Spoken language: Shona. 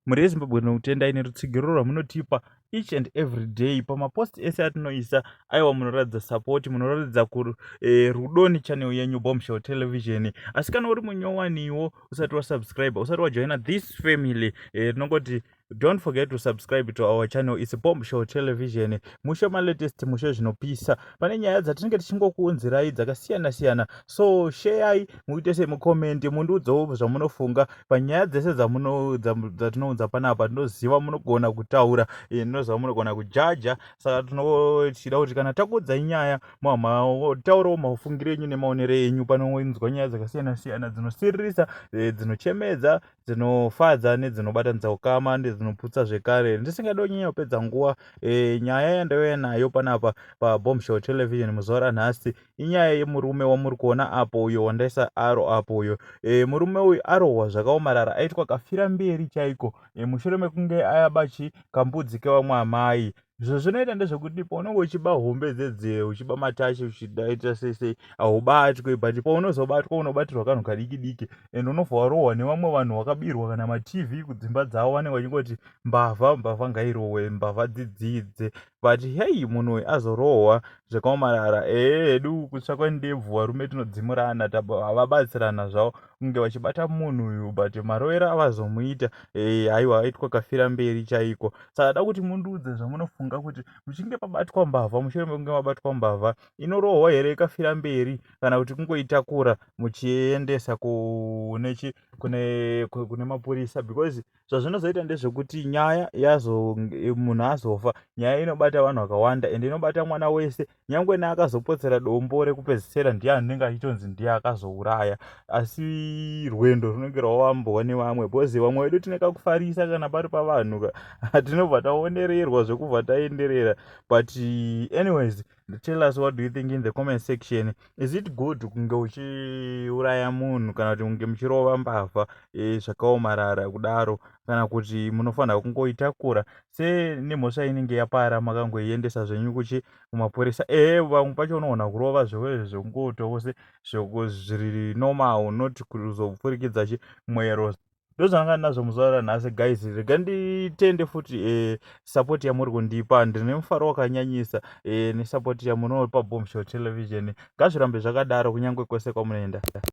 muri Zimbabwe tinotendai nerutsigiro rwamunotipa each and every day pamapost ese atinoisa. Aiwa, munoratidza support, munoratidza rudo nechannel yenyu Bombshell Television. Asi kana uri munyowaniwo usati wasubscribe, usati wajoina this family, tinongoti don't forget to subscribe to our channel. It's Bombshell Television. Mushe malatest, mushe zvinopisa. Pane nyaya dzatinenge tichingokuunzirai dzakasiyana-siyana. So share, muite semucomment, mundiudzewo zvamunofunga panyaya dzese dzatinounza panapa. Tinoziva munogona kutaura, ndinoziva munogona kujaja. Saka tinochida kuti kana takuudzai nyaya, taurawo mafungiro enyu nemaonero enyu. Panounzwa nyaya dzakasiyana-siyana dzinosiririsa, dzinochemedza, dzinofadza nedzinobatanidza ukama nedzinoputsa zvekare. Ndisingadi kunyanya kupedza nguva, nyaya yandauya nayo panapa paBombshell Television muzuva ranhasi inyaya yemurume wamuri kuona apo, uyo wandaisa aro apo uyo. Murume uyu arohwa zvakaomarara, aitwa Kafira Mberi chaiko, mushure mekunge ayabachi kambudzi kevamwe amai. Izvo zvinoita ndezvekuti paunenge uchiba hombe dzedzeu, uchiba matashi, uchidaita sei, haubatwi, but paunozobatwa unobatirwa kanhu kadiki diki, and unobva warohwa nevamwe vanhu vakabirwa kana maTV kudzimba dzavo, vanenge vachingoti mbavha ngairohwe, mbavha dzidzidze. But hei, munhu uyu azorohwa zvakaomarara. Hedu kutsvakwa ndebvu, varume tinodzimurana, havabatsirana zvavo kunge vachibata munhu uyu, but marovero avazomuita. Haiwa, Aitwa Kafira Mberi chaiko. Saka da kuti mundiudze zvamunofunga kuti muchinge pabatwa mbavha, mushure mekunge mabatwa mbavha, inorohwa here Kafira Mberi kana kuti kungoitakura muchiendesa kune mapurisa? Because zvazvinozoita ndezvekuti nyaya munhu azofa, nyaya inobata vanhu vakawanda, ende inobata mwana wese. Nyangwe neakazopotsera dombo rekupedzisira ndiye anenge achitonzi ndiye akazouraya, asi rwendo runenge rwawambwa nevamwe, because vamwe vedu tineka kufarisa kana pari pavanhu, tinobva taonererwa zvekubva taenderera. But anyways, tell us, what do you think in the comment section? Is it good kunge uchiuraya munhu kana kuti kunge muchirova mbavha zvakaomarara kudaro, kana kuti munofanira kungoitakura nemhosva inenge yapara makangoiendesa zvenyu kumapurisa? Vamwe pacho unoona kurova zvekungotose zviri normal, not kuzopfurikidza chimwero. Ndozvanga ndinazvo muzuva ranhasi guys. Rega nditende futi support yamuri kundipa, ndine mufaro wakanyanyisa nesupport yamunopa Bombshell Television. Ngazvirambe zvakadaro kunyange kwese kwamunoenda.